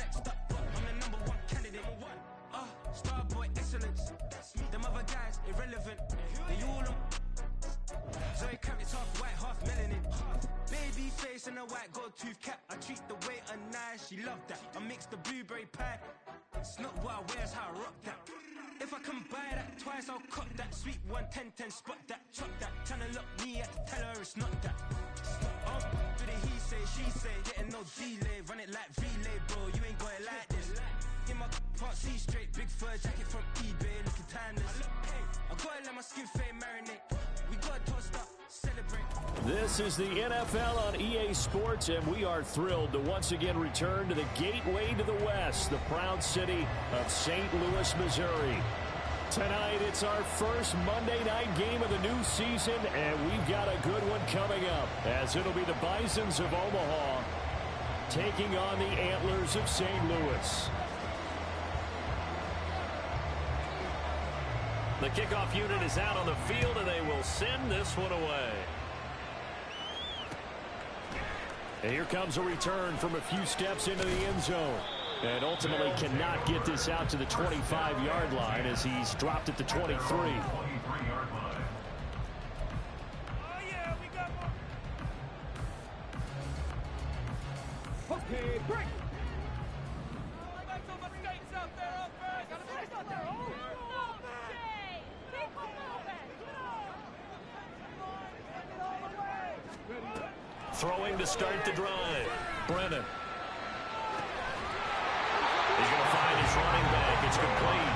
next up, I'm the #1 candidate. Star boy excellence. Them other guys irrelevant. They all on. Zoe Camp is half white, half melanin. Baby face and a white gold tooth cap. I treat the waiter nice, she loved that. I mix the blueberry pie. It's not what I wear, it's how I rock that. If I can buy that twice, I'll cop that. Sweet 110, spot that, chop that. Tryna lock me, I can tell her it's not that. Do the he say, she say, getting no delay. Run it like relay, bro, you ain't got it like this. In my part C straight, big fur jacket from eBay, looking timeless. I gotta let my skin fade marinate. We gotta toast up, celebrate. This is the NFL on EA Sports, and we are thrilled to once again return to the gateway to the West, the proud city of St. Louis, Missouri. Tonight, it's our first Monday night game of the new season, and we've got a good one coming up, as it'll be the Bisons of Omaha taking on the Antlers of St. Louis. The kickoff unit is out on the field, and they will send this one away. And here comes a return from a few steps into the end zone. And ultimately cannot get this out to the 25-yard line as he's dropped at the 23. Okay, break. Throwing to start the drive. Brennan. He's going to find his running back. It's complete.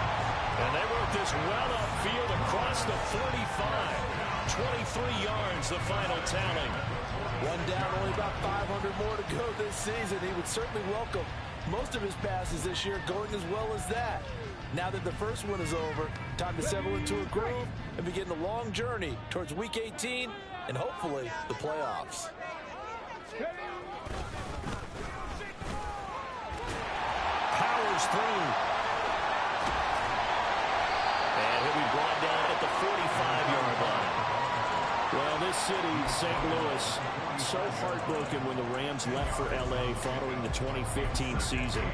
And they work this well upfield across the 45. 23 yards, the final tally. One down, only about 500 more to go this season. He would certainly welcome most of his passes this year going as well as that. Now that the first one is over, time to settle into a groove and begin the long journey towards Week 18 and hopefully the playoffs. Powers through. And he'll be brought down at the 45-yard line. Well, this city, St. Louis, so heartbroken when the Rams left for L.A. following the 2015 season.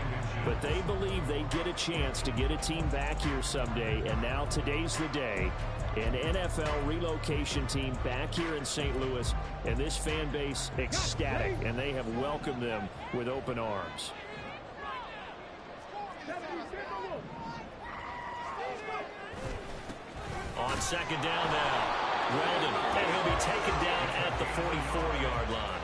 But they believe they get a chance to get a team back here someday, and now today's the day. An NFL relocation team back here in St. Louis, and this fan base ecstatic, and they have welcomed them with open arms. On second down now. Weldon, and he'll be taken down at the 44-yard line.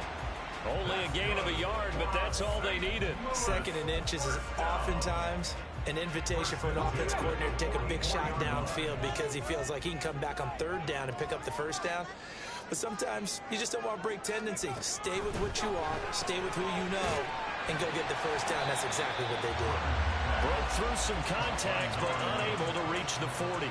Only a gain of a yard, but that's all they needed. Second and inches is oftentimes an invitation for an offense coordinator to take a big shot downfield because he feels like he can come back on third down and pick up the first down. But sometimes you just don't want to break tendency. Stay with what you are, stay with who you know, and go get the first down. That's exactly what they did. Broke through some contact, but unable to reach the 40.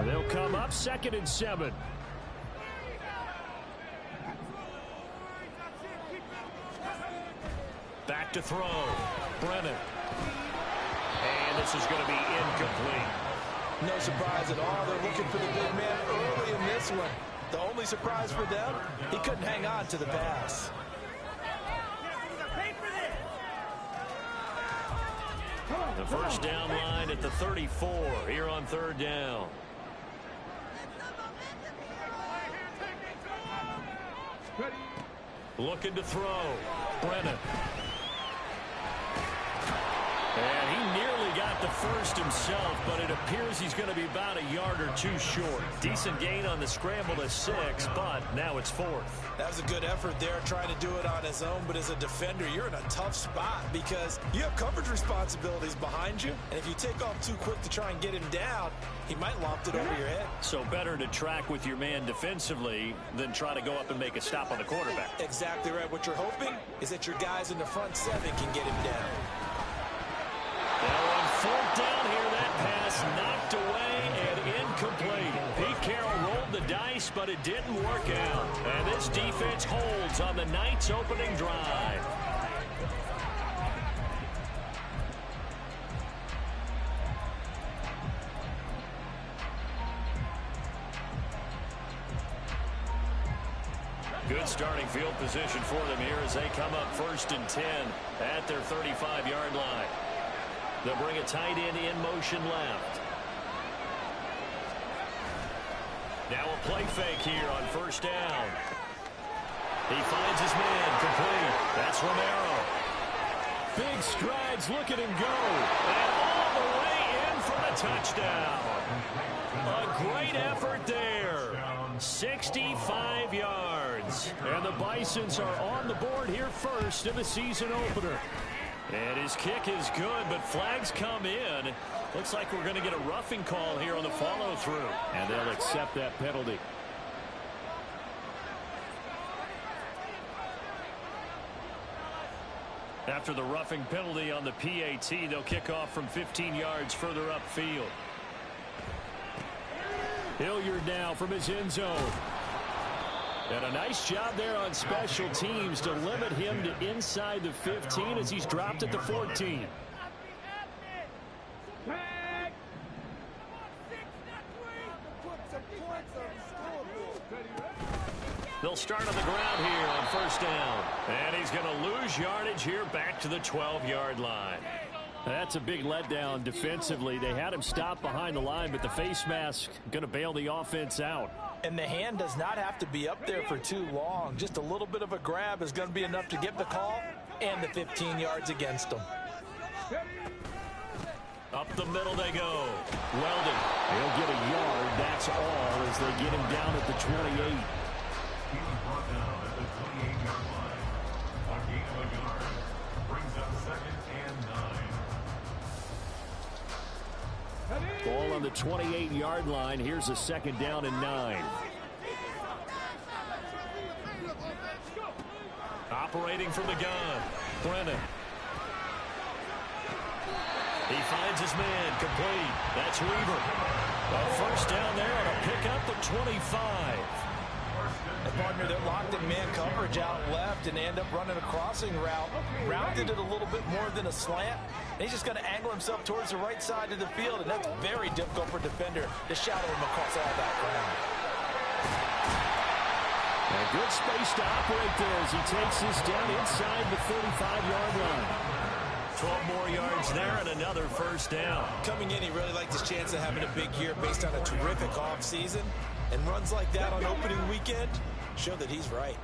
They'll come up 2nd and 7. Back to throw. Brennan. And this is going to be incomplete. No surprise at all. They're looking for the big man early in this one. The only surprise for them, he couldn't hang on to the pass. The first down line at the 34 here on third down. Looking to throw. Brennan. And he nearly got the first himself, but it appears he's going to be about a yard or two short. Decent gain on the scramble to 6, but now it's 4th. That was a good effort there, trying to do it on his own, but as a defender, you're in a tough spot because you have coverage responsibilities behind you, and if you take off too quick to try and get him down, he might loft it over your head. So better to track with your man defensively than try to go up and make a stop on the quarterback. Exactly right. What you're hoping is that your guys in the front 7 can get him down. Now on 4th down here, that pass knocked away and incomplete. Pete Carroll rolled the dice, but it didn't work out. And this defense holds on the night's opening drive. Good starting field position for them here as they come up 1st and 10 at their 35-yard line. They'll bring a tight end in motion left. Now a play fake here on 1st down. He finds his man complete. That's Romero. Big strides, look at him go. And all the way in for the touchdown. A great effort there. 65 yards. And the Bisons are on the board here first in the season opener. And his kick is good, but flags come in. Looks like we're going to get a roughing call here on the follow-through. And they'll accept that penalty. After the roughing penalty on the PAT, they'll kick off from 15 yards further upfield. Hilliard now from his end zone. And a nice job there on special teams to limit him to inside the 15 as he's dropped at the 14. They'll start on the ground here on 1st down. And he's going to lose yardage here back to the 12-yard line. That's a big letdown defensively. They had him stop behind the line, but the face mask going to bail the offense out. And the hand does not have to be up there for too long. Just a little bit of a grab is going to be enough to get the call and the 15 yards against them. Up the middle they go. Weldon. He'll get a yard. That's all as they get him down at the 28. Ball on the 28-yard line. Here's a 2nd down and 9. Operating from the gun. Brennan. He finds his man complete. That's Weaver. A 1st down there and a pickup of 25. A partner that locked in man coverage out left and end up running a crossing route. Rounded it a little bit more than a slant. And he's just going to angle himself towards the right side of the field, and that's very difficult for a defender to shadow him across all that ground. A good space to operate there as he takes this down inside the 35-yard line. 12 more yards there and another 1st down. Coming in, he really liked his chance of having a big year based on a terrific offseason. And runs like that on opening weekend show that he's right.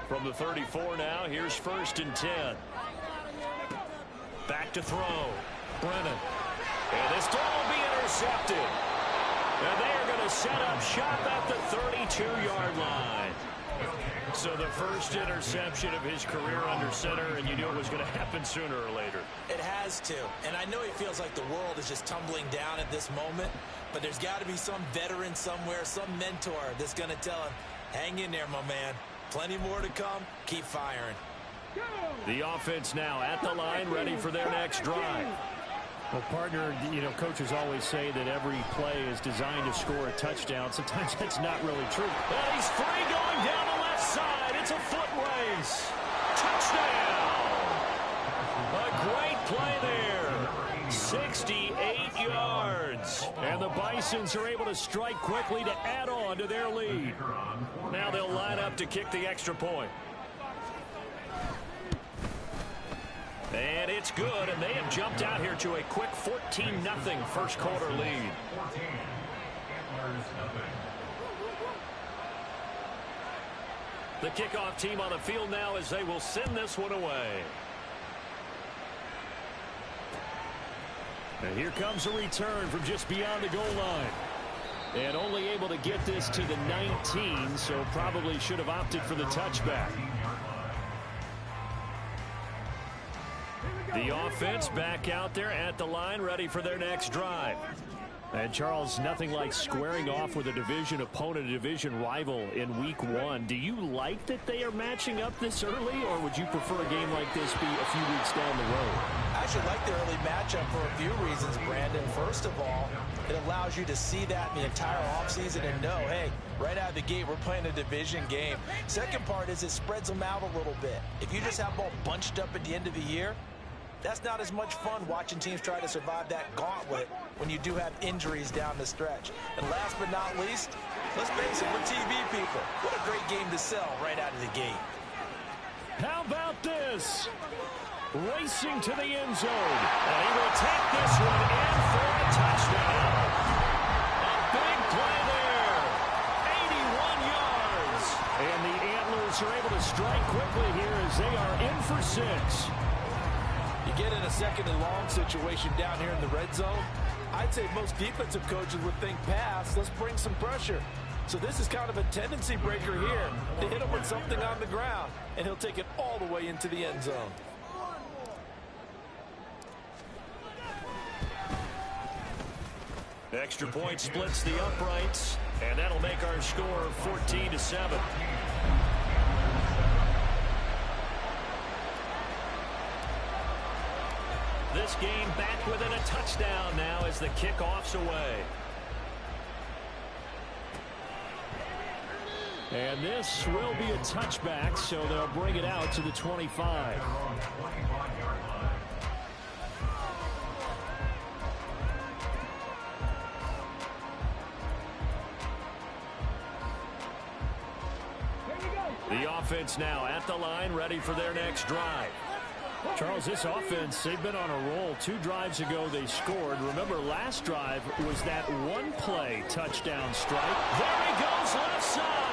From the 34 now, here's 1st and 10. Back to throw. Brennan. And this ball will be intercepted. And they are going to set up shop at the 32-yard line. So the first interception of his career under center, and you knew it was going to happen sooner or later. It has to. And I know he feels like the world is just tumbling down at this moment, but there's got to be some veteran somewhere, some mentor that's going to tell him, hang in there, my man. Plenty more to come. Keep firing. The offense now at the line, ready for their next drive. Well, partner, you know, coaches always say that every play is designed to score a touchdown. Sometimes that's not really true. And he's free going down the left side. It's a foot race. Touchdown. A great play there. 68 yards. And the Bisons are able to strike quickly to add on to their lead. Now they'll line up to kick the extra point. And it's good, and they have jumped out here to a quick 14-0 first quarter lead. The kickoff team on the field now as they will send this one away. And here comes a return from just beyond the goal line. And only able to get this to the 19, so probably should have opted for the touchback. The offense back out there at the line, ready for their next drive. And Charles, nothing like squaring off with a division opponent, a division rival in week 1. Do you like that they are matching up this early, or would you prefer a game like this be a few weeks down the road? I actually like the early matchup for a few reasons, Brandon. First of all, it allows you to see that in the entire offseason and know, hey, right out of the gate, we're playing a division game. Second part is it spreads them out a little bit. If you just have them all bunched up at the end of the year, that's not as much fun watching teams try to survive that gauntlet when you do have injuries down the stretch. And last but not least, Let's face it, we're TV people. What a great game to sell right out of the gate. How about this? Racing to the end zone. And he will take this one in for a touchdown. A big play there. 81 yards. And the Antlers are able to strike quickly here as they are in for 6. You get in a second and long situation down here in the red zone. I'd say most defensive coaches would think pass. Let's bring some pressure. So this is kind of a tendency breaker here to hit him with something on the ground, and he'll take it all the way into the end zone. Extra point splits the uprights, and that'll make our score 14-7. This game back within a touchdown now as the kickoff's away. And this will be a touchback, so they'll bring it out to the 25. The offense now at the line, ready for their next drive. Charles, this offense, they've been on a roll. 2 drives ago they scored. Remember, last drive was that one-play touchdown strike. There he goes left side.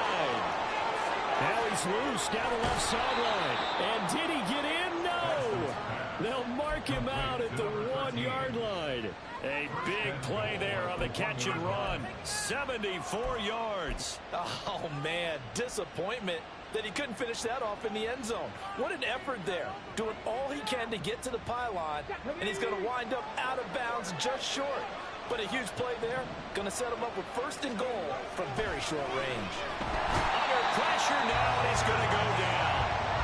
Now he's loose down the left sideline. And did he get in? No. They'll mark him out at the 1-yard line. A big play there on the catch and run. 74 yards. Oh, man, disappointment that he couldn't finish that off in the end zone. What an effort there, doing all he can to get to the pylon, and he's going to wind up out of bounds just short. But a huge play there, going to set him up with 1st and goal from very short range. Under pressure now, and he's going to go down.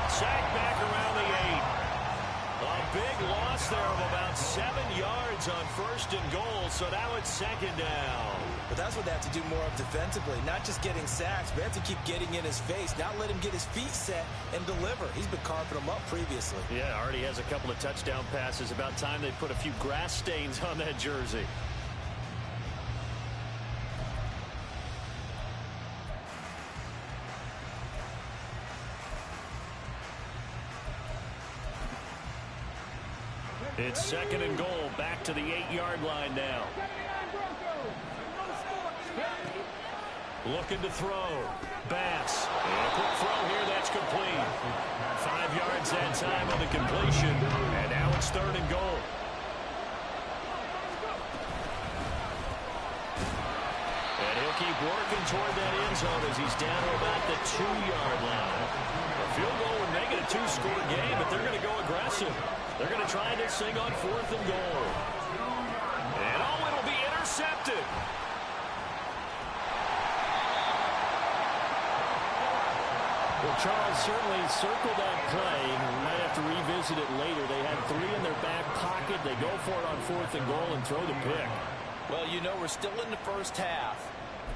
Sacked back around the 8. A big loss there of about 7 yards on 1st and goal, so now it's 2nd down. But that's what they have to do more of defensively, not just getting sacks, but they have to keep getting in his face, not let him get his feet set and deliver. He's been carving them up previously. Yeah, already has a couple of touchdown passes. About time they put a few grass stains on that jersey. It's 2nd and goal, back to the 8-yard line now. Looking to throw. Bass. And a quick throw here, that's complete. 5 yards that time on the completion. And now it's 3rd and goal. And he'll keep working toward that end zone as he's down to about the 2-yard line. A field goal would make it a 2-score game, but they're going to go aggressive. They're going to try this thing on 4th and goal. And oh, it'll be intercepted. Well, Charles certainly circled that play, and we might have to revisit it later. They had 3 in their back pocket. They go for it on 4th and goal and throw the pick. Well, you know, we're still in the first half.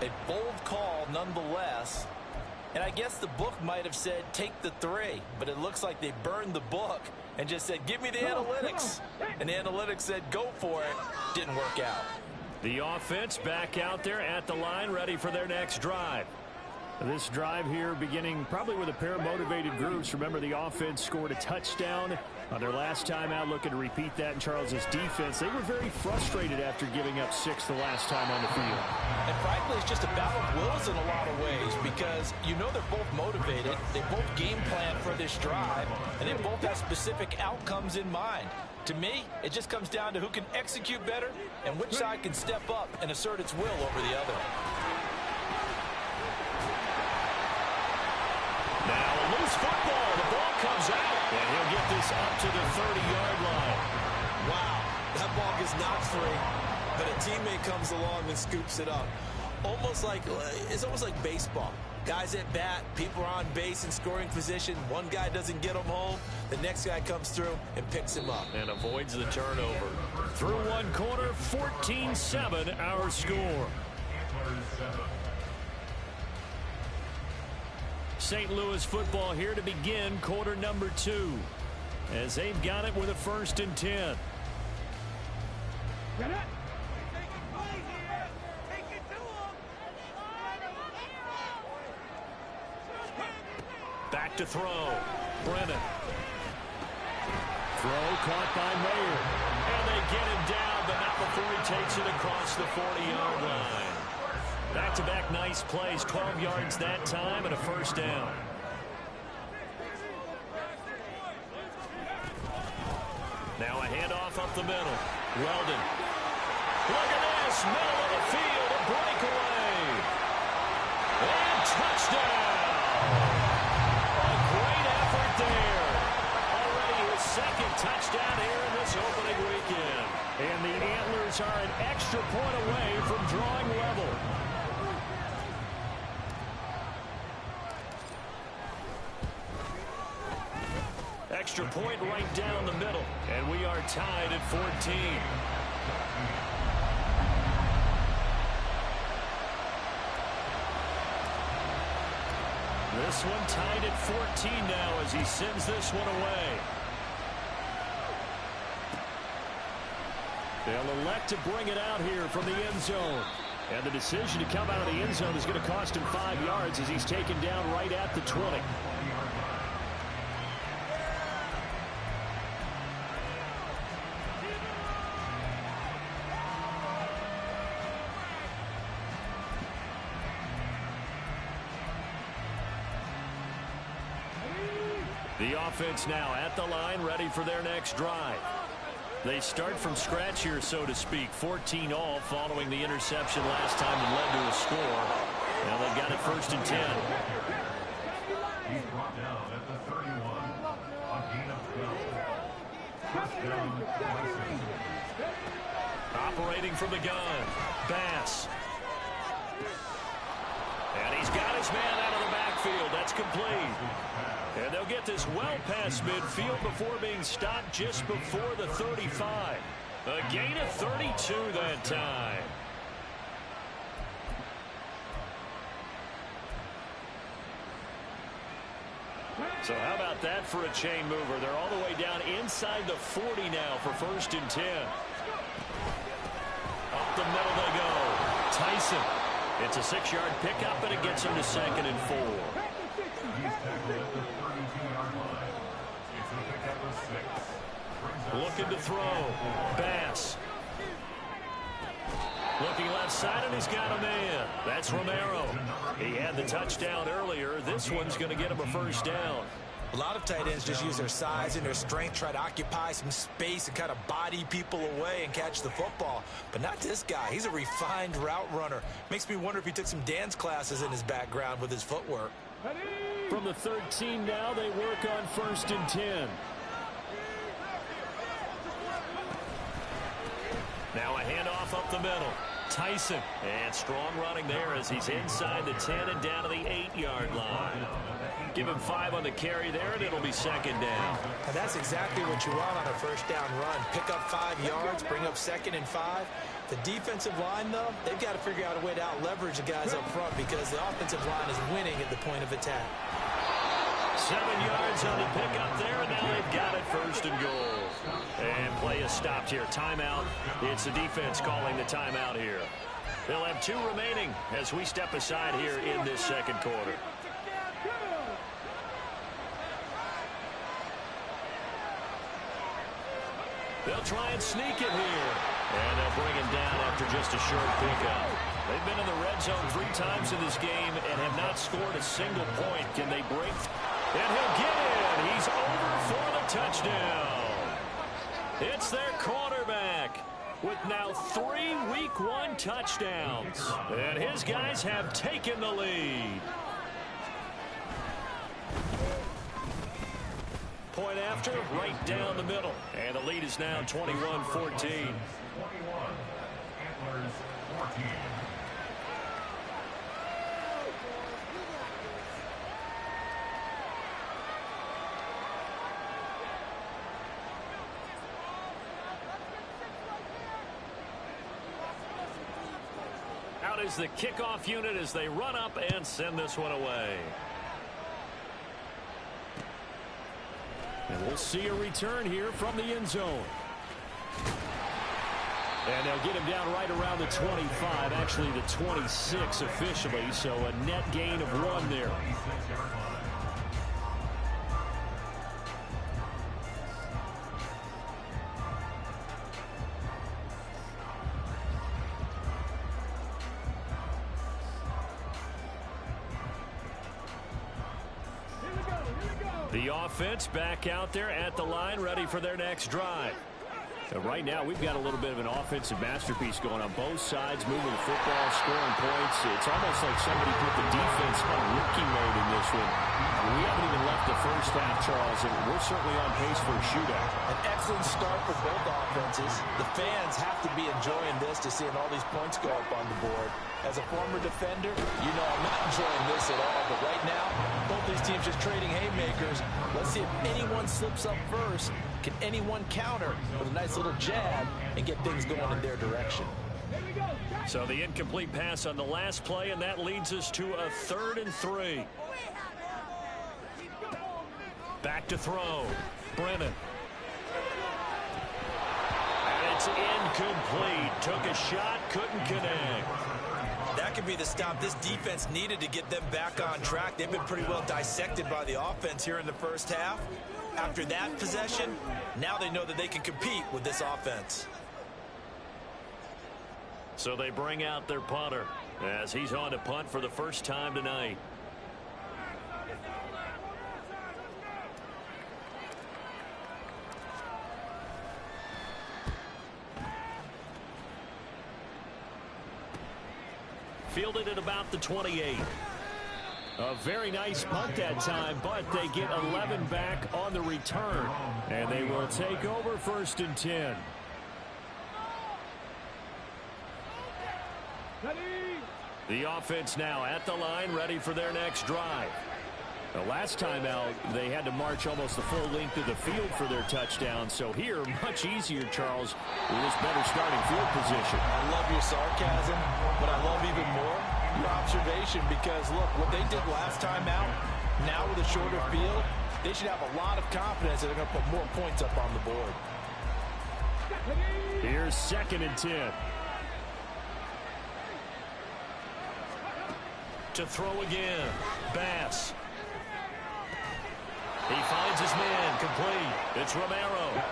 A bold call nonetheless. And I guess the book might have said take the 3, but it looks like they burned the book and just said, give me the analytics. And the analytics said, go for it. Didn't work out. The offense back out there at the line, ready for their next drive. This drive here beginning probably with a pair of motivated groups. Remember, the offense scored a touchdown on their last time out, looking to repeat that in Charles's defense. They were very frustrated after giving up 6 the last time on the field. And frankly, it's just a battle of wills in a lot of ways because you know they're both motivated. They both game plan for this drive, and they both have specific outcomes in mind. To me, it just comes down to who can execute better and which side can step up and assert its will over the other. Now a loose football. The ball comes out. And he'll get this up to the 30-yard line. Wow, that ball gets knocked free, but a teammate comes along and scoops it up. It's almost like baseball. Guys at bat, people are on base in scoring position. One guy doesn't get him home. The next guy comes through and picks him up. And avoids the turnover. Through one quarter, 14-7 our score. St. Louis football here to begin quarter number 2. As they've got it with a 1st and 10. back to throw. Brennan. Throw caught by Mayer. And they get him down, but not before he takes it across the 40-yard line. Back-to-back nice plays, 12 yards that time and a first down. Now a handoff up the middle. Weldon. Look at this, middle of the field, a breakaway. And touchdown. A great effort there. Already his second touchdown here in this opening weekend. And the Antlers are an extra point away from drawing level. Extra point right down the middle. And we are tied at 14. This one tied at 14 now as he sends this one away. They'll elect to bring it out here from the end zone. And the decision to come out of the end zone is going to cost him 5 yards as he's taken down right at the 20. The offense now at the line, ready for their next drive. They start from scratch here, so to speak. 14 all following the interception last time that led to a score. Now they've got it 1st and 10. He's brought down at the 31 on gain of 12. Touchdown, Clemson. Operating from the gun. Bass. And he's got his man out of the backfield. That's complete. And they'll get this well past midfield before being stopped just before the 35. A gain of 32 that time. So how about that for a chain mover? They're all the way down inside the 40 now for 1st and 10. Up the middle they go. Tyson. It's a 6-yard pickup, and it gets him to 2nd and 4. He's tackled at the 32-yard line. It's a pickup of 6. Looking to throw. Bass. Looking left side, and he's got a man. That's Romero. He had the touchdown earlier. This one's going to get him a 1st down. A lot of tight ends just use their size and their strength, try to occupy some space and kind of body people away and catch the football. But not this guy. He's a refined route runner. Makes me wonder if he took some dance classes in his background with his footwork. From the 13 now, they work on 1st and 10. Now a handoff up the middle. Tyson. And strong running there as he's inside the 10 and down to the 8-yard line. Give him 5 on the carry there, and it'll be 2nd down. And that's exactly what you want on a 1st down run. Pick up 5 yards, bring up 2nd and 5. The defensive line, though, they've got to figure out a way to out-leverage the guys up front because the offensive line is winning at the point of attack. 7 yards on the pickup there, and now they've got it 1st and goal. And play is stopped here. Timeout. It's the defense calling the timeout here. They'll have 2 remaining as we step aside here in this 2nd quarter. They'll try and sneak it here. And they'll bring him down after just a short pickup. They've been in the red zone 3 times in this game and have not scored a single point. Can they break? And he'll get in. He's over for the touchdown. It's their quarterback with now 3 Week 1 touchdowns. And his guys have taken the lead. Point after, right down the middle. And the lead is now 21-14. 21. Antlers 14. Out is the kickoff unit as they run up and send this one away. And we'll see a return here from the end zone. And they'll get him down right around the 25, actually the 26 officially, so a net gain of 1 there. The offense back out there at the line, ready for their next drive. Right now, we've got a little bit of an offensive masterpiece going on both sides, moving the football, scoring points. It's almost like somebody put the defense on rookie mode in this one. We haven't even left the first half, Charles, and we're certainly on pace for a shootout. An excellent start for both offenses. The fans have to be enjoying this to seeing all these points go up on the board. As a former defender, you know I'm not enjoying this at all. But right now, both these teams just trading haymakers. Let's see if anyone slips up first. Can anyone counter with a nice little jab and get things going in their direction? So the incomplete pass on the last play, and that leads us to a 3rd and 3. Back to throw. Brennan. And it's incomplete. Took a shot, couldn't connect. That could be the stop this defense needed to get them back on track. They've been pretty well dissected by the offense here in the first half. After that possession, now they know that they can compete with this offense. So they bring out their punter as he's on to punt for the first time tonight. Fielded at about the 28. A very nice punt that time, but they get 11 back on the return. And they will take over 1st and 10. The offense now at the line, ready for their next drive. The last time out, they had to march almost the full length of the field for their touchdown. So here, much easier, Charles, with this better starting field position. I love your sarcasm, but I love even more your observation because, look, what they did last time out, now with a shorter field, they should have a lot of confidence that they're going to put more points up on the board. Here's 2nd and 10. To throw again. Bass. He finds his man, complete. It's Romero.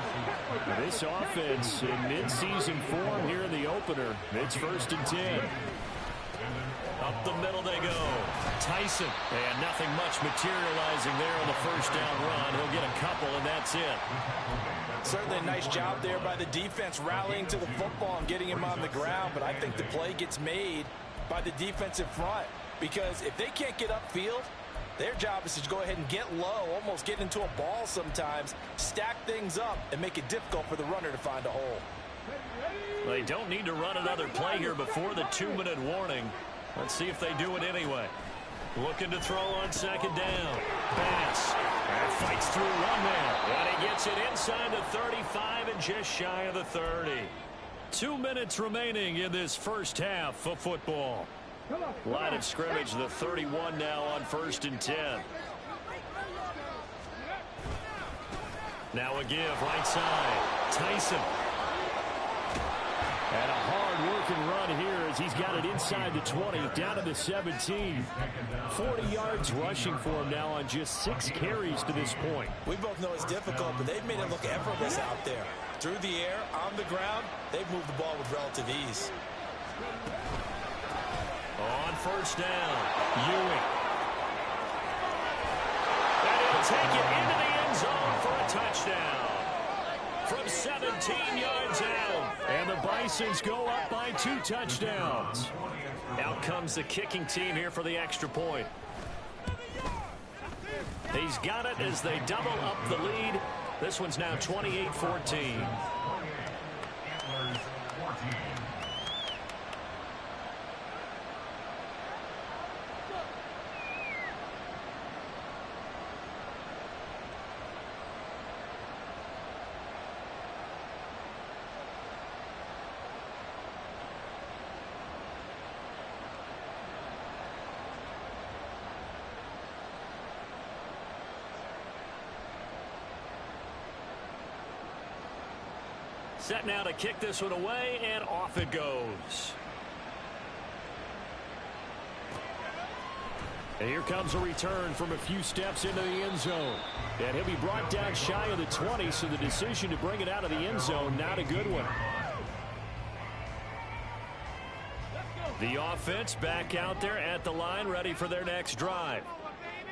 This offense in mid-season form here in the opener. It's 1st and 10. Up the middle they go. Tyson. And nothing much materializing there on the first down run. He'll get a couple, and that's it. Certainly a nice job there by the defense rallying to the football and getting him on the ground. But I think the play gets made by the defensive front because if they can't get upfield, their job is to go ahead and get low, almost get into a ball sometimes, stack things up, and make it difficult for the runner to find a hole. They don't need to run another play here before the 2-minute warning. Let's see if they do it anyway. Looking to throw on 2nd down. Bass. And fights through one man. And he gets it inside the 35 and just shy of the 30. 2 minutes remaining in this first half of football. Line of scrimmage, the 31 now on 1st and 10. Now a give, right side. Tyson. And a hard-working run here as he's got it inside the 20, down to the 17. 40 yards rushing for him now on just 6 carries to this point. We both know it's difficult, but they've made it look effortless out there. Through the air, on the ground, they've moved the ball with relative ease. On 1st down, Ewing. And he'll take it into the end zone for a touchdown. From 17 yards out. And the Bisons go up by 2 touchdowns. Out comes the kicking team here for the extra point. He's got it as they double up the lead. This one's now 28-14. Set now to kick this one away, and off it goes. And here comes a return from a few steps into the end zone. And he'll be brought down shy of the 20, so the decision to bring it out of the end zone, not a good one. The offense back out there at the line, ready for their next drive.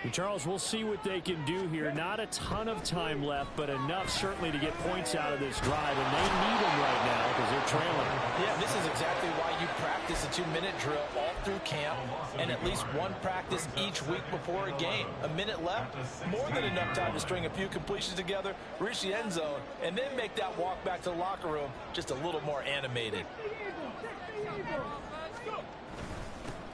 Charles, we'll see what they can do here. Not a ton of time left, but enough certainly to get points out of this drive, and they need them right now because they're trailing. Yeah, this is exactly why you practice a 2-minute drill all through camp and at least one practice each week before a game. A minute left, more than enough time to string a few completions together, reach the end zone, and then make that walk back to the locker room just a little more animated.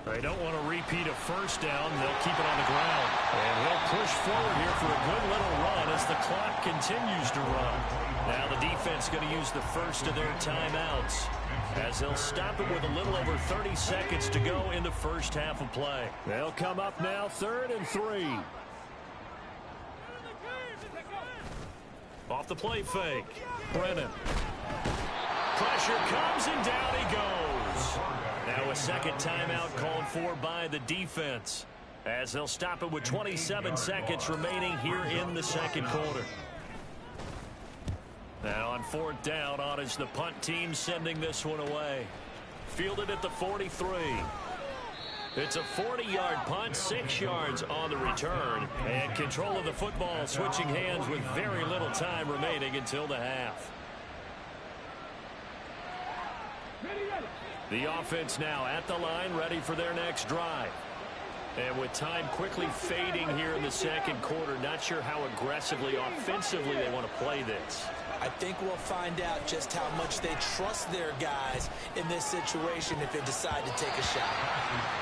They don't want to repeat a first down. They'll keep it on the ground. And he'll push forward here for a good little run as the clock continues to run. Now the defense going to use the first of their timeouts as they'll stop it with a little over 30 seconds to go in the first half of play. They'll come up now 3rd and 3. Off the play fake. Brennan. Pressure comes and down he goes. Now a second timeout called for by the defense as they'll stop it with 27 seconds remaining here in the second quarter. Now on 4th down, on is the punt team sending this one away. Fielded at the 43. It's a 40-yard punt, 6 yards on the return. And control of the football switching hands with very little time remaining until the half. The offense now at the line, ready for their next drive. And with time quickly fading here in the second quarter, not sure how aggressively, offensively they want to play this. I think we'll find out just how much they trust their guys in this situation if they decide to take a shot.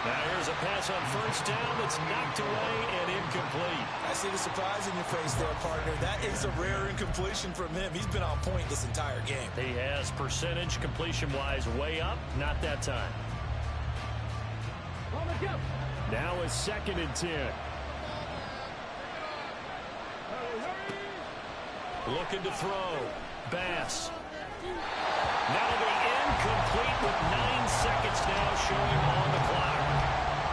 Now here's a pass on 1st down that's knocked away and incomplete. I see the surprise in your face there, partner. That is a rare incompletion from him. He's been on point this entire game. He has percentage completion-wise way up, not that time. Now a 2nd and 10. Looking to throw. Bass. Now the incomplete with 9 seconds now showing on the clock.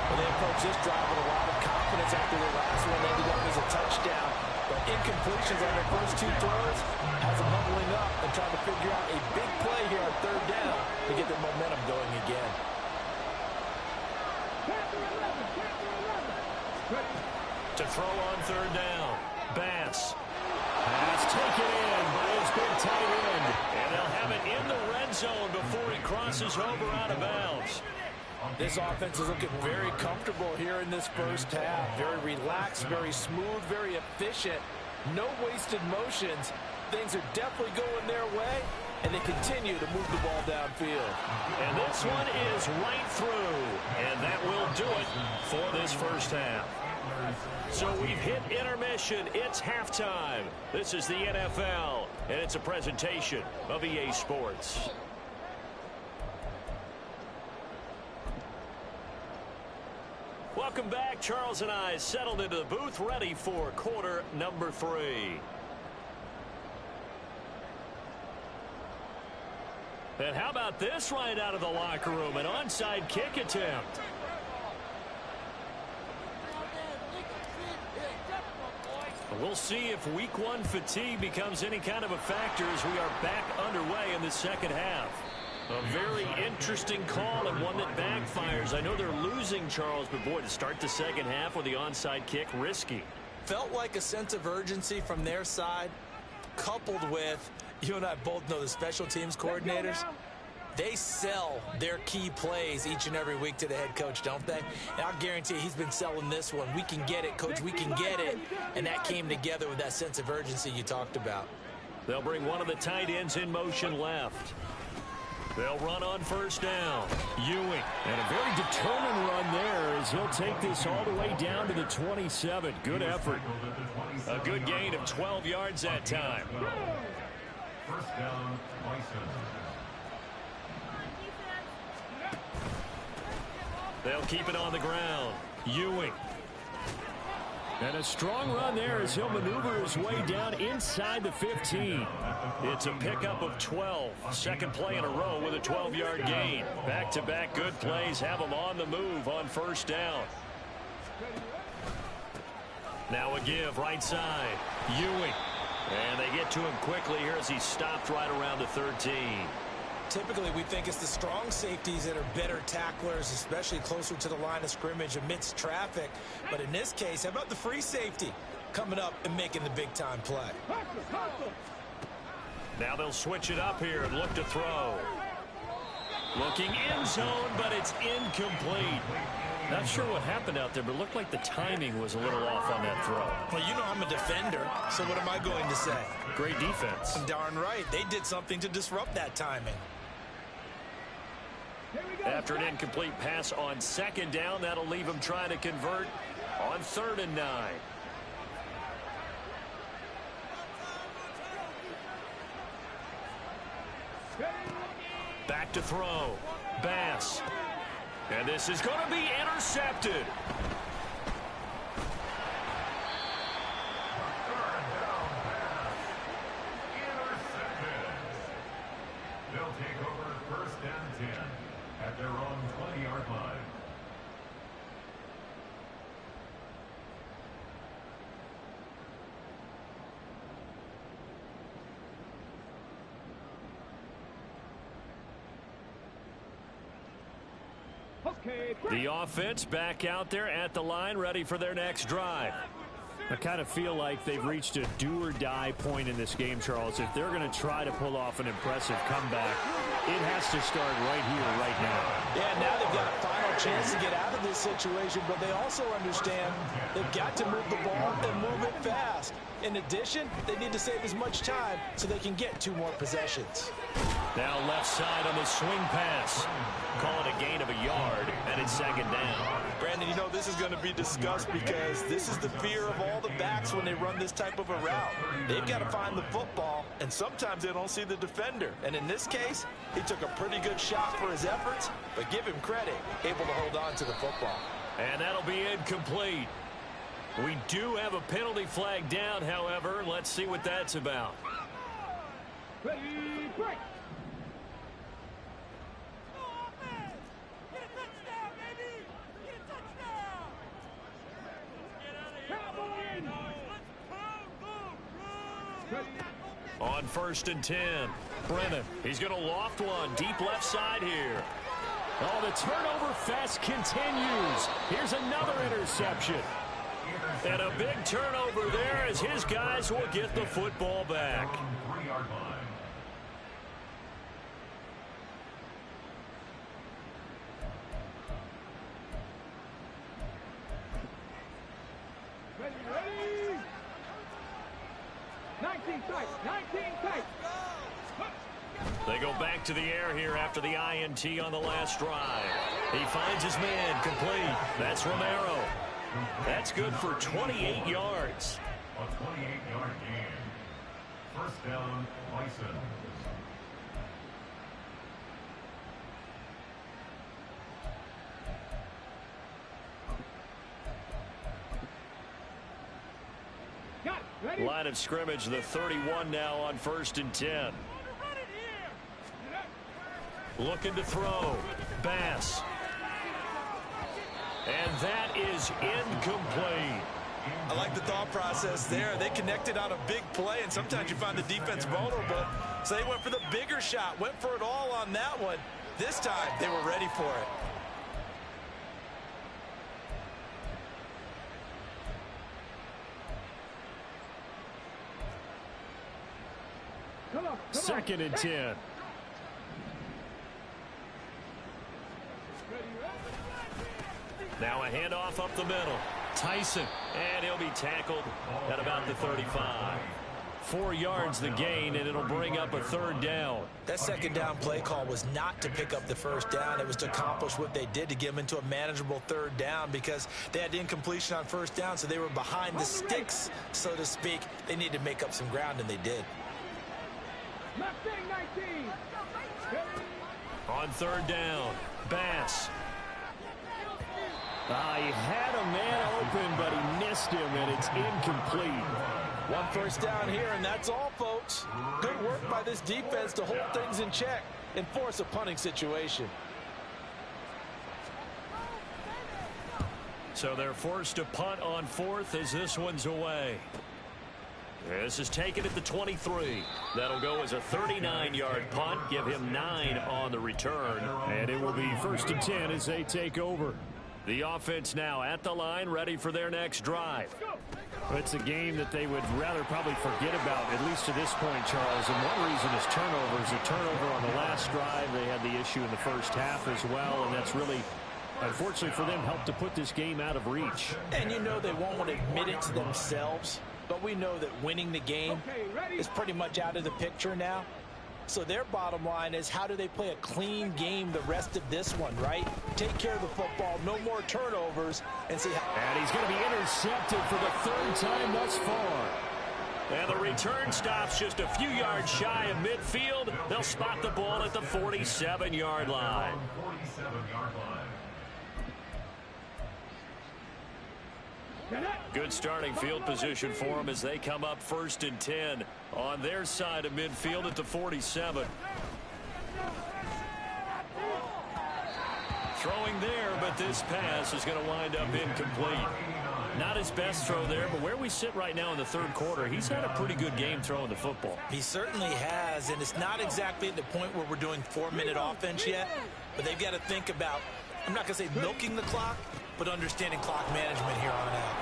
Well, they approach this drive with a lot of confidence after their last one ended up as a touchdown. But incompletions on their first 2 throws has them huddling up and trying to figure out a big play here on 3rd down to get their momentum going again. To throw on 3rd down. Bass. Pass taken in by his big tight end. And they'll have it in the red zone before he crosses over out of bounds. This offense is looking very comfortable here in this first half. Very relaxed, very smooth, very efficient. No wasted motions. Things are definitely going their way, and they continue to move the ball downfield. And this one is right through. And that will do it for this first half. So we've hit intermission. It's halftime. This is the NFL, and it's a presentation of EA Sports. Welcome back. Charles and I settled into the booth, ready for quarter number 3. And how about this right out of the locker room? An onside kick attempt. We'll see if week 1 fatigue becomes any kind of a factor as we are back underway in the second half. A very interesting call and one that backfires. I know they're losing, Charles, but boy, to start the second half with the onside kick, risky. Felt like a sense of urgency from their side, coupled with, you and I both know the special teams coordinators. They sell their key plays each and every week to the head coach, don't they? And I'll guarantee he's been selling this one. We can get it, coach, we can get it. And that came together with that sense of urgency you talked about. They'll bring one of the tight ends in motion left. They'll run on 1st down. Ewing. And a very determined run there as he'll take this all the way down to the 27. Good effort. A good gain of 12 yards that time. 1st down, Bison. They'll keep it on the ground. Ewing. And a strong run there as he'll maneuver his way down inside the 15. It's a pickup of 12. Second play in a row with a 12-yard gain. Back-to-back good plays have them on the move on 1st down. Now a give right side. Ewing. And they get to him quickly here as he stopped right around the 13. Typically, we think it's the strong safeties that are better tacklers, especially closer to the line of scrimmage amidst traffic. But in this case, how about the free safety coming up and making the big-time play? Now they'll switch it up here and look to throw. Looking end zone, but it's incomplete. Not sure what happened out there, but it looked like the timing was a little off on that throw. Well, you know I'm a defender, so what am I going to say? Great defense. Darn right. They did something to disrupt that timing. After an incomplete pass on second down, that'll leave them trying to convert on 3rd and 9. Back to throw. Bass. And this is going to be intercepted. They'll take over 1st and 10 at their own 20-yard line. The offense back out there at the line, ready for their next drive. I kind of feel like they've reached a do-or-die point in this game, Charles. If they're going to try to pull off an impressive comeback, it has to start right here, right now. Yeah, now they've got a final chance to get out of this situation, but they also understand they've got to move the ball and move it fast. In addition, they need to save as much time so they can get 2 more possessions. Now left side on the swing pass. Call it a gain of a yard, and it's 2nd down. Brandon, you know this is going to be discussed because this is the fear of all the backs when they run this type of a route. They've got to find the football, and sometimes they don't see the defender. And in this case, he took a pretty good shot for his efforts, but give him credit, able to hold on to the football. And that'll be incomplete. We do have a penalty flag down, however. Let's see what that's about. Ready, break. On 1st and 10, Brennan. He's going to loft one deep left side here. Oh, the turnover fest continues. Here's another interception. And a big turnover there as his guys will get the football back. 3-yard line. Ready. 19 tight. 19 tight. They go back to the air here after the INT on the last drive. He finds his man complete. That's Romero. That's good for 28 yards. A 28-yard gain. 1st down, Bison. Got it. Ready. Line of scrimmage, the 31 now on 1st and 10. Looking to throw. Bass. And that is incomplete. I like the thought process there. They connected on a big play, and sometimes you find the defense vulnerable. So they went for the bigger shot, went for it all on that one. This time, they were ready for it. Come on. 2nd and 10. Now a handoff up the middle. Tyson. And he'll be tackled at about the 35. 4 yards the gain, and it'll bring up a 3rd down. That 2nd down play call was not to pick up the 1st down. It was to accomplish what they did to get them into a manageable 3rd down because they had incompletion on 1st down, so they were behind the sticks, so to speak. They needed to make up some ground, and they did. Mustang 19. On 3rd down, Bass. He had a man open, but he missed him, and it's incomplete. 1 1st down here, and that's all, folks. Good work by this defense to hold things in check and force a punting situation. So they're forced to punt on 4th as this one's away. This is taken at the 23. That'll go as a 39-yard punt. Give him 9 on the return. And it will be 1st and 10 as they take over. The offense now at the line, ready for their next drive. It's a game that they would rather probably forget about, at least to this point, Charles. And one reason is turnovers. A turnover on the last drive. They had the issue in the first half as well, and that's really, unfortunately for them, helped to put this game out of reach. And you know they won't want to admit it to themselves, but we know that winning the game is pretty much out of the picture now. So their bottom line is, how do they play a clean game the rest of this one, right? Take care of the football, no more turnovers, and see how... And he's going to be intercepted for the 3rd time thus far. And the return stops just a few yards shy of midfield. They'll spot the ball at the 47-yard line. 47-yard line. Good starting field position for them as they come up 1st and 10 on their side of midfield at the 47. Throwing there, but this pass is going to wind up incomplete. Not his best throw there, but where we sit right now in the 3rd quarter, he's had a pretty good game throwing the football. He certainly has, and it's not exactly at the point where we're doing 4-minute offense yet, but they've got to think about, I'm not going to say milking the clock, but understanding clock management here on out.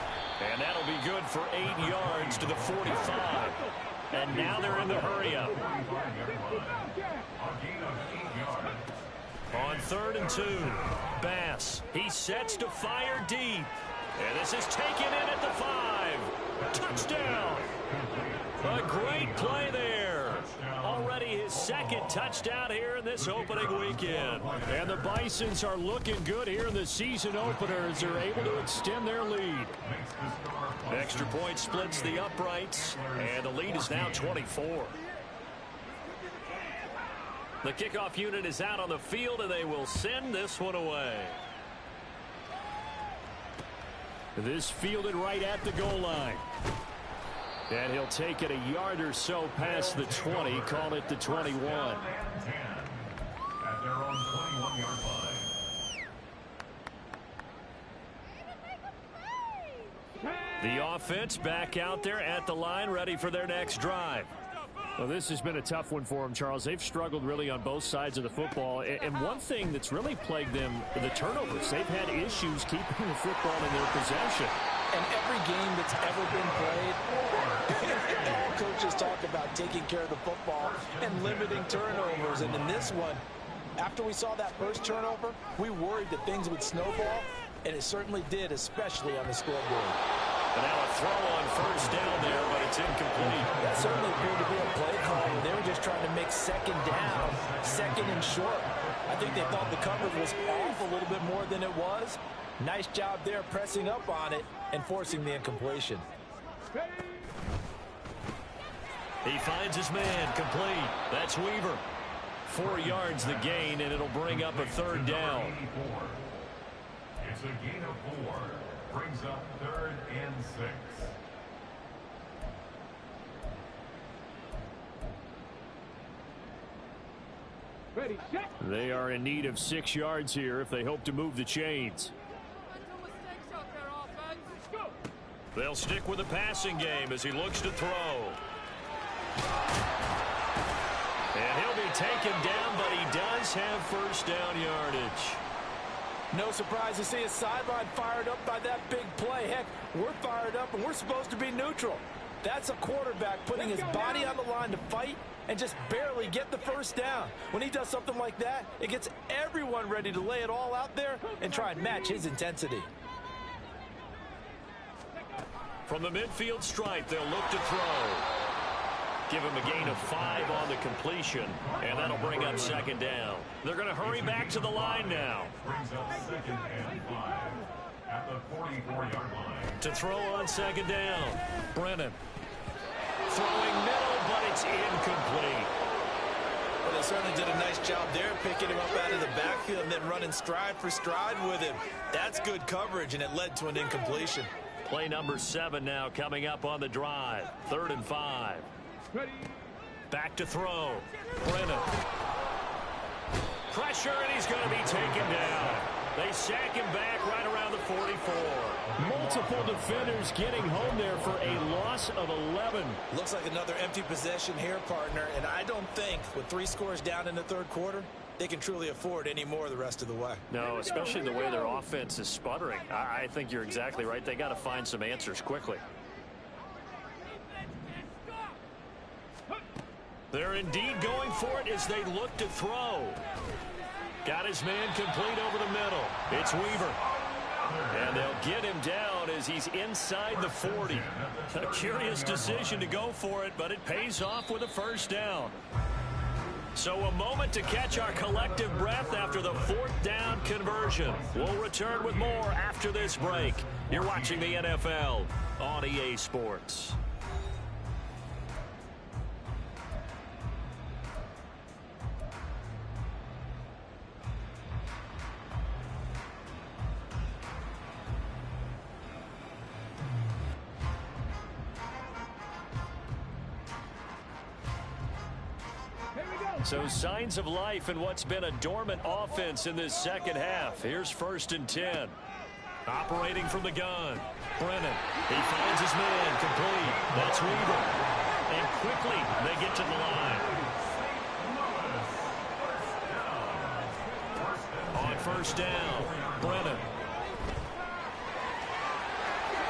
And that'll be good for 8 yards to the 45. And now they're in the hurry-up. On 3rd and 2, Bass. He sets to fire deep. And this is taken in at the 5. Touchdown. A great play there. Already his 2nd touchdown here in this opening weekend. And the Bisons are looking good here in the season opener as they're able to extend their lead. Extra point splits the uprights, and the lead is now 24. The kickoff unit is out on the field, and they will send this one away. This fielded right at the goal line. And he'll take it a yard or so past the 20, call it the 21. At their own 21-yard line. The offense back out there at the line, ready for their next drive. Well, this has been a tough one for them, Charles. They've struggled really on both sides of the football. And one thing that's really plagued them, the turnovers. They've had issues keeping the football in their possession. And every game that's ever been played, all coaches talk about taking care of the football and limiting turnovers. And in this one, after we saw that first turnover, we worried that things would snowball, and it certainly did, especially on the scoreboard. And now a throw on 1st down there, but it's incomplete. That certainly appeared to be a play call. They were just trying to make 2nd down, 2nd and short. I think they thought the coverage was off a little bit more than it was. Nice job there pressing up on it and forcing the incompletion. He finds his man, complete. That's Weaver. 4 yards the gain, and it'll bring up a 3rd down. It's a gain of 4. Brings up 3rd and 6. They are in need of 6 yards here if they hope to move the chains. They'll stick with the passing game as he looks to throw. And he'll be taken down, but he does have 1st down yardage. No surprise to see his sideline fired up by that big play. Heck, we're fired up, and we're supposed to be neutral. That's a quarterback putting his body on the line to fight and just barely get the 1st down. When he does something like that, it gets everyone ready to lay it all out there and try and match his intensity. From the midfield stripe, they'll look to throw. Give him a gain of 5 on the completion, and that'll bring up 2nd down. They're going to hurry back to the line now. Brings up 2nd and 5 at the 44-yard line. To throw on 2nd down, Brennan. Throwing middle, but it's incomplete. Well, they certainly did a nice job there, picking him up out of the backfield and then running stride for stride with him. That's good coverage, and it led to an incompletion. Play number 7 now coming up on the drive. 3rd and 5. Back to throw. Brennan. Pressure, and he's going to be taken down. They sack him back right around the 44. Multiple defenders getting home there for a loss of 11. Looks like another empty possession here, partner, and I don't think with 3 scores down in the third quarter, they can truly afford any more the rest of the way. No, especially the way their offense is sputtering. I think you're exactly right. They got to find some answers quickly. They're indeed going for it as they look to throw. Got his man complete over the middle. It's Weaver. And they'll get him down as he's inside the 40. A curious decision to go for it, but it pays off with a first down. So a moment to catch our collective breath after the 4th down conversion. We'll return with more after this break. You're watching the NFL on EA Sports. So signs of life in what's been a dormant offense in this second half. Here's 1st and 10. Operating from the gun. Brennan. He finds his man complete. That's Weaver. And quickly they get to the line. On 1st down, Brennan.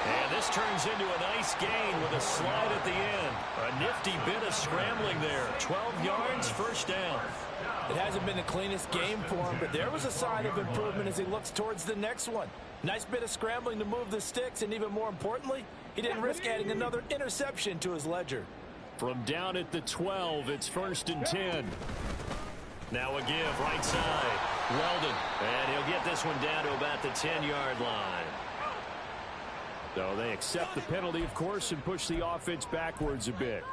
And this turns into a nice gain with a slide at the end. A nifty bit of scrambling there. 12 yards, 1st down. It hasn't been the cleanest game for him, but there was a sign of improvement as he looks towards the next one. Nice bit of scrambling to move the sticks, and even more importantly, he didn't risk adding another interception to his ledger. From down at the 12, it's 1st and 10. Now a give, right side. Weldon, and he'll get this one down to about the 10-yard line. So they accept the penalty, of course, and push the offense backwards a bit.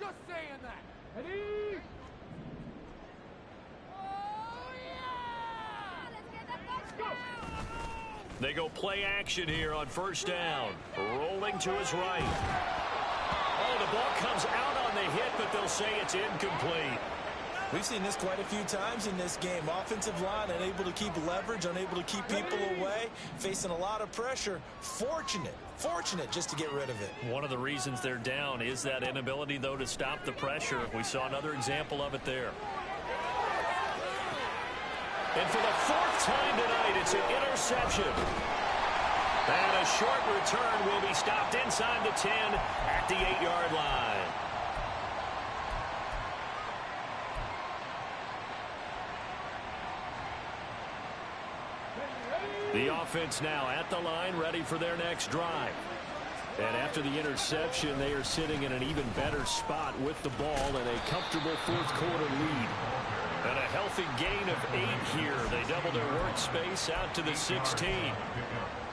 Just saying that. Ready? They go play action here on 1st down. Rolling to his right. Oh, the ball comes out on the hit, but they'll say it's incomplete. We've seen this quite a few times in this game. Offensive line unable to keep leverage, unable to keep people away, facing a lot of pressure. Fortunate just to get rid of it. One of the reasons they're down is that inability, though, to stop the pressure. We saw another example of it there. And for the 4th time tonight, it's an interception. And a short return will be stopped inside the 10 at the 8-yard line. The offense now at the line, ready for their next drive. And after the interception, they are sitting in an even better spot with the ball and a comfortable 4th quarter lead. And a healthy gain of 8 here. They double their workspace out to the 16.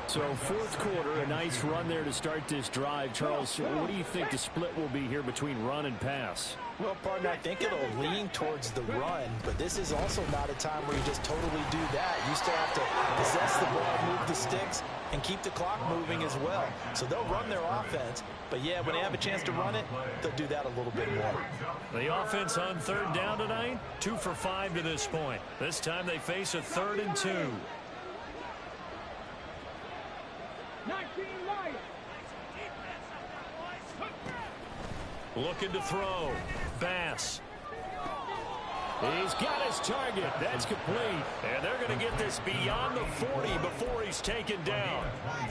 So 4th quarter, a nice run there to start this drive. Charles, what do you think the split will be here between run and pass? Well, partner, I think it'll lean towards the run, but this is also not a time where you just totally do that. You still have to possess the ball, move the sticks, and keep the clock moving as well. So they'll run their offense, but yeah, when they have a chance to run it, they'll do that a little bit more. The offense on 3rd down tonight, 2 for 5 to this point. This time they face a 3rd and 2. 19 Lions. Looking to throw. Bass. He's got his target. That's complete. And they're going to get this beyond the 40 before he's taken down.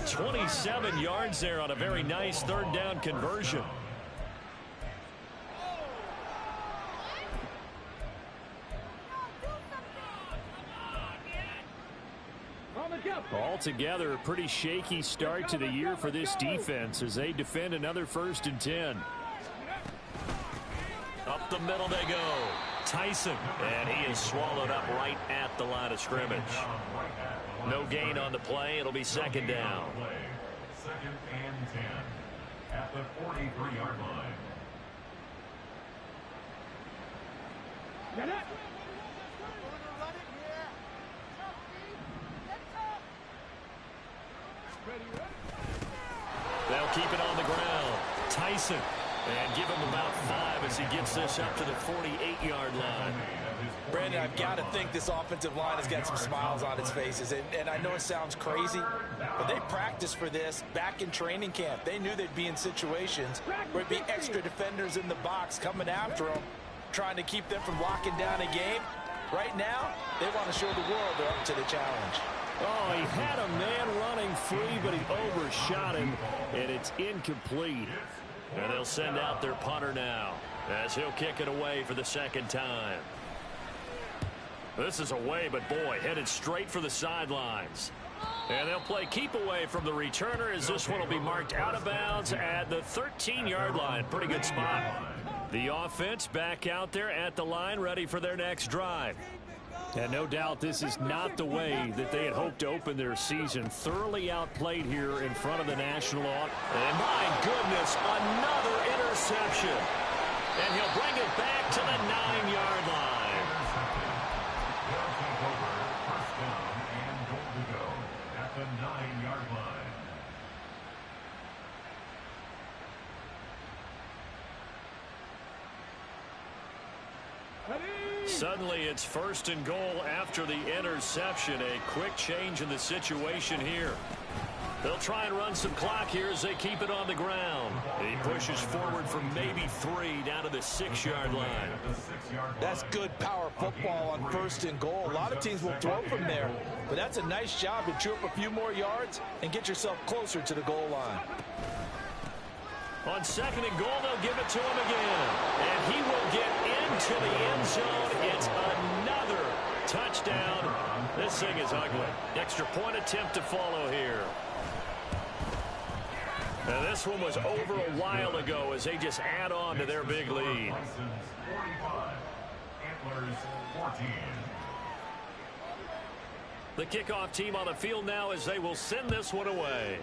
27 yards there on a very nice 3rd down conversion. Altogether, a pretty shaky start to the year for this defense as they defend another 1st and 10. Up the middle they go. Tyson, and he is swallowed up right at the line of scrimmage. No gain on the play. It'll be 2nd down. 2nd and 10 at the 43-yard line. Get it. They'll keep it on the ground. Tyson, and give him about 5 as he gets this up to the 48-yard line. Brandon, Brandon, I've got to think this offensive line has got some smiles on its faces. And I know it sounds crazy, but they practiced for this back in training camp. They knew they'd be in situations where it'd be extra defenders in the box coming after them, trying to keep them from locking down a game. Right now, they want to show the world they're up to the challenge. Oh, he had a man running free, but he overshot him, and it's incomplete. And they'll send out their punter now as he'll kick it away for the second time. This is away, but boy, headed straight for the sidelines. And they'll play keep away from the returner as this one will be marked out of bounds at the 13-yard line. Pretty good spot. The offense back out there at the line, ready for their next drive. And no doubt this is not the way that they had hoped to open their season. Thoroughly outplayed here in front of the national audience. And my goodness, another interception. And he'll bring it back to the 9-yard line. They'll take over first down and goal to go at the 9-yard line. Suddenly it's first and goal after the interception. A quick change in the situation here. They'll try and run some clock here as they keep it on the ground. He pushes forward from maybe 3 down to the 6-yard line. That's good power football on first and goal. A lot of teams will throw from there, but that's a nice job to chew up a few more yards and get yourself closer to the goal line. On second and goal, they'll give it to him again. And he will get into the end zone. It's another touchdown. This thing is ugly. Extra point attempt to follow here. Now this one was over a while ago as they just add on to their big lead. The kickoff team on the field now as they will send this one away.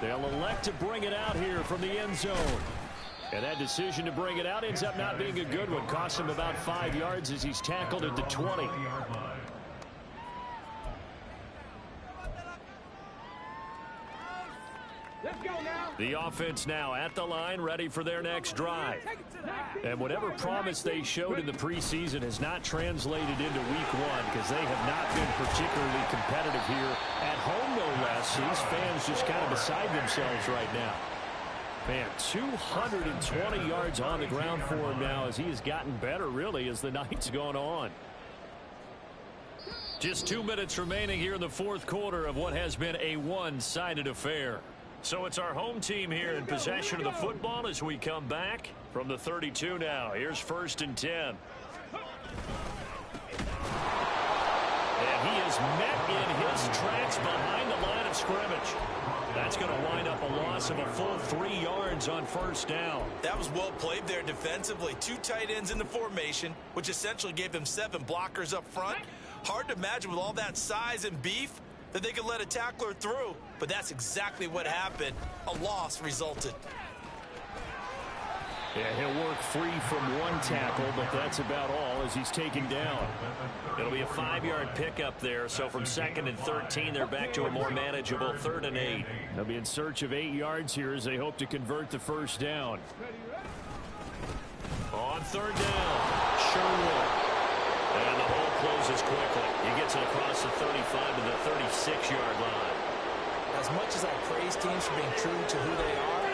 They'll elect to bring it out here from the end zone. And that decision to bring it out ends up not being a good one. Costs him about 5 yards as he's tackled at the 20. Let's go now. The offense now at the line, ready for their next drive. And whatever promise they showed in the preseason has not translated into week 1 because they have not been particularly competitive here at home, no less. These fans just kind of beside themselves right now. Man, 220 yards on the ground for him now as he has gotten better, really, as the night's gone on. Just 2 minutes remaining here in the fourth quarter of what has been a one-sided affair. So it's our home team here in possession of the football as we come back from the 32 now. Here's first and 10. And he is met in his tracks behind the line of scrimmage. That's going to wind up a loss of a full 3 yards on first down. That was well played there defensively. 2 tight ends in the formation, which essentially gave them 7 blockers up front. Hard to imagine with all that size and beef that they could let a tackler through, but that's exactly what happened. A loss resulted. Yeah, he'll work free from 1 tackle, but that's about all as he's taken down. It'll be a 5-yard pickup there, so from 2nd and 13, they're back to a more manageable 3rd and 8. They'll be in search of 8 yards here as they hope to convert the first down. On 3rd down, Sherwood. And the hole closes quickly. He gets it across the 35 to the 36-yard line. As much as I praise teams for being true to who they are,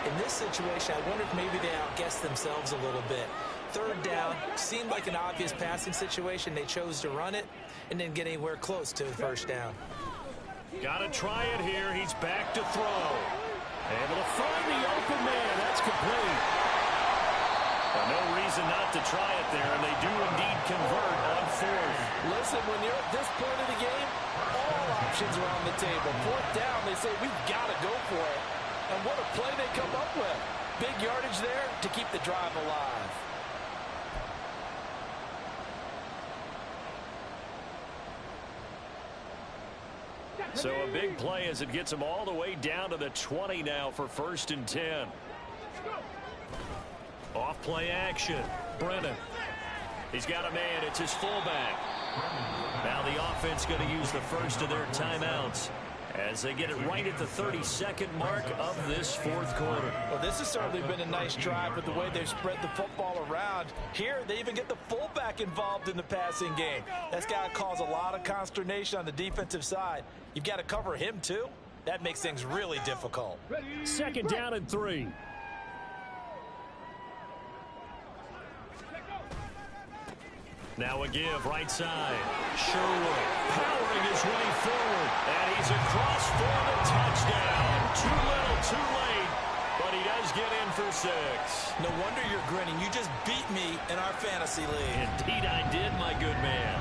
in this situation, I wonder if maybe they outguessed themselves a little bit. 3rd down seemed like an obvious passing situation. They chose to run it and didn't get anywhere close to the first down. Got to try it here. He's back to throw. Able to find the open man. That's complete. No reason not to try it there, and they do indeed convert on 4th. Listen, when you're at this point of the game, all options are on the table. 4th down, they say, we've got to go for it. And what a play they come up with. Big yardage there to keep the drive alive. So a big play as it gets them all the way down to the 20 now for 1st and 10. Off play action. Brennan. He's got a man. It's his fullback. Now the offense going to use the first of their timeouts as they get it right at the 32nd mark of this fourth quarter. Well, this has certainly been a nice drive with the way they've spread the football around. Here, they even get the fullback involved in the passing game. That's got to cause a lot of consternation on the defensive side. You've got to cover him, too. That makes things really difficult. Second down and 3. Now a give, right side. Sherwood powering his way forward. And he's across for the touchdown. Too little, too late. But he does get in for 6. No wonder you're grinning. You just beat me in our fantasy league. Indeed I did, my good man.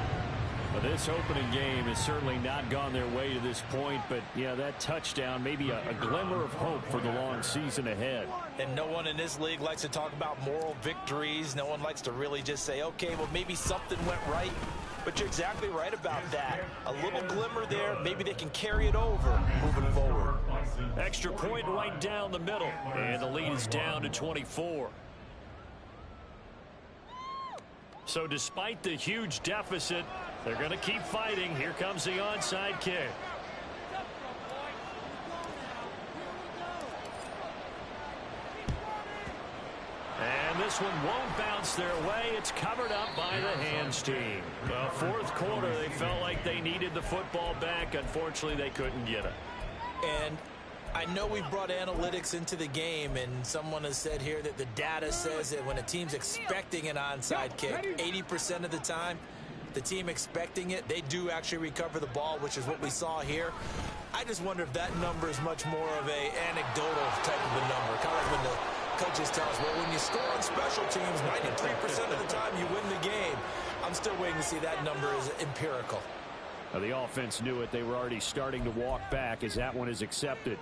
Well, this opening game has certainly not gone their way to this point, but yeah, that touchdown, maybe a glimmer of hope for the long season ahead. And no one in this league likes to talk about moral victories. No one likes to really just say, okay, well, maybe something went right. But you're exactly right about that. A little glimmer there. Maybe they can carry it over moving forward. Extra point right down the middle. And the lead is down to 24. So despite the huge deficit, they're going to keep fighting. Here comes the onside kick. And this one won't bounce their way. It's covered up by the hands team. Fourth quarter, they felt like they needed the football back. Unfortunately, they couldn't get it. And I know we brought analytics into the game, and someone has said here that the data says that when a team's expecting an onside kick, 80% of the time, the team expecting it, they do actually recover the ball, which is what we saw here. I just wonder if that number is much more of a anecdotal type of a number. Kind of like when the coaches tell us, well, when you score on special teams, 93% of the time you win the game. I'm still waiting to see that number is empirical. Now, the offense knew it. They were already starting to walk back as that one is accepted.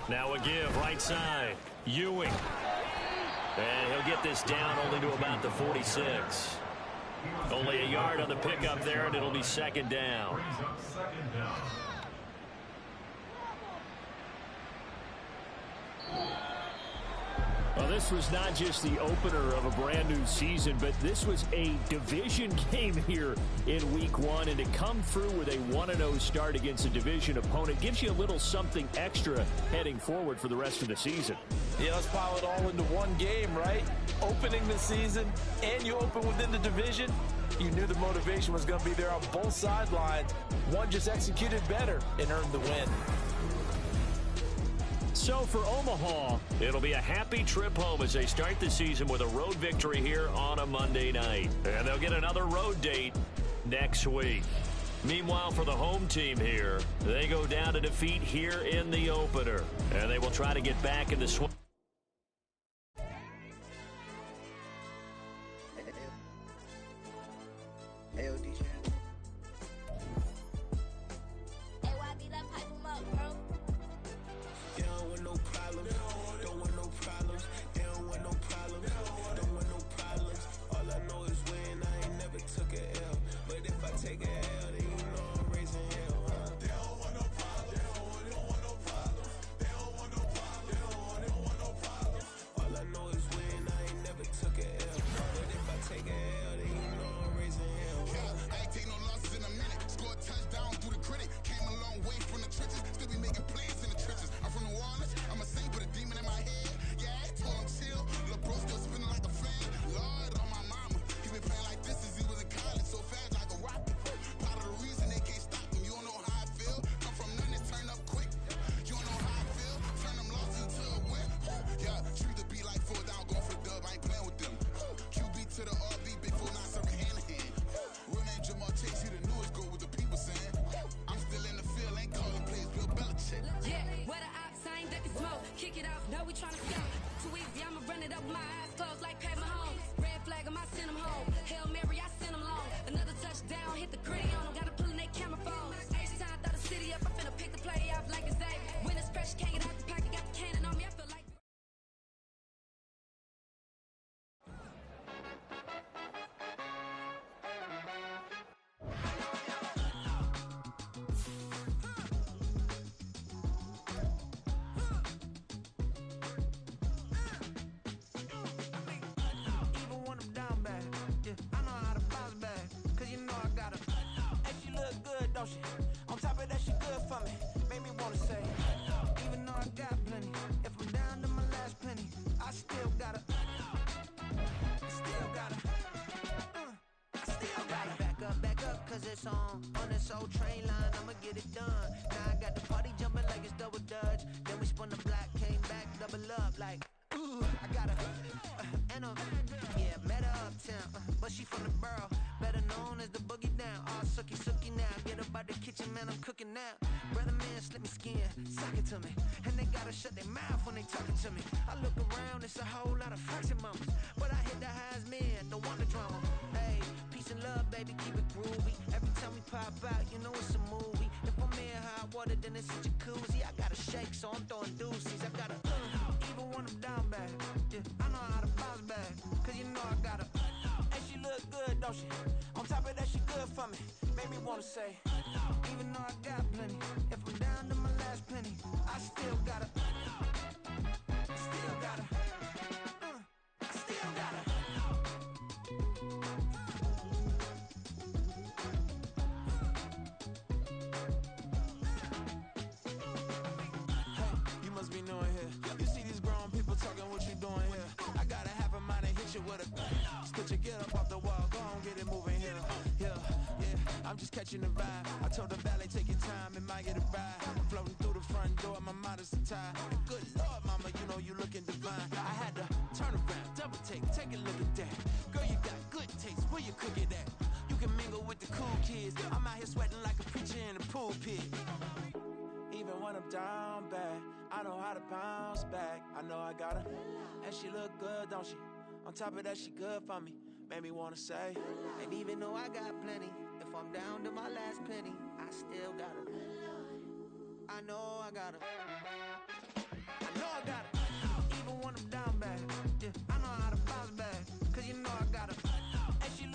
Now a give, right side. Ewing. And he'll get this down only to about the 46. Only a yard on the pickup there, and it'll be second down. Well, this was not just the opener of a brand new season, but this was a division game here in week 1. And to come through with a 1-0 start against a division opponent gives you a little something extra heading forward for the rest of the season. Yeah, let's pile it all into one game, right? Opening the season, and you open within the division. You knew the motivation was going to be there on both sidelines. One just executed better and earned the win. So for Omaha, it'll be a happy trip home as they start the season with a road victory here on a Monday night. And they'll get another road date next week. Meanwhile, for the home team here, they go down to defeat here in the opener. And they will try to get back in the swing. song on this old train line, I'ma get it done. Now I got the party jumping like it's double dutch. Then we spun the block, came back, double up like, ooh, I got her. Yeah, met her uptown, but she from the borough, better known as the boogie down. All sookie now, get up out the kitchen, man, I'm cooking now. Brother man, slip me skin, suck it to me, and they gotta shut their mouth when they talking to me. I look around, it's a whole lot of fraction mamas, but I hit the highs, man, don't want the drama. Hey, peace and love, baby, keep it groovy. Every time we pop out, you know it's a movie. If I'm in hot water, then it's a jacuzzi. I gotta shake, so I'm throwing deuces. I gotta even when I'm down bad. Yeah, I know how to bounce back, cause you know I gotta. And she look good, don't she? On top of that, she good for me. Made me wanna say, even though I got plenty, if I'm down to my last penny, I still gotta. Still gotta. I still gotta. You must be new in here. You see these grown people talking, what you doing here? I got a half a mind to hit you with a. Split your get up off the wall, go on, get it moving here. Yeah, I'm just catching the vibe. I told the valet, take your time, it might get a ride. Floating through the front door, my mind is a tie. Good Lord, mama, you know you looking divine. I had to turn around, double take a look at that. Girl, you got good taste, where you cook it at? You can mingle with the cool kids. I'm out here sweating like a preacher in a pulpit. Even when I'm down bad, I know how to bounce back. I know I got her, and she look good, don't she? On top of that, she good for me. Made me wanna say, and even though I got plenty, if I'm down to my last penny, I still got her. I know I got her.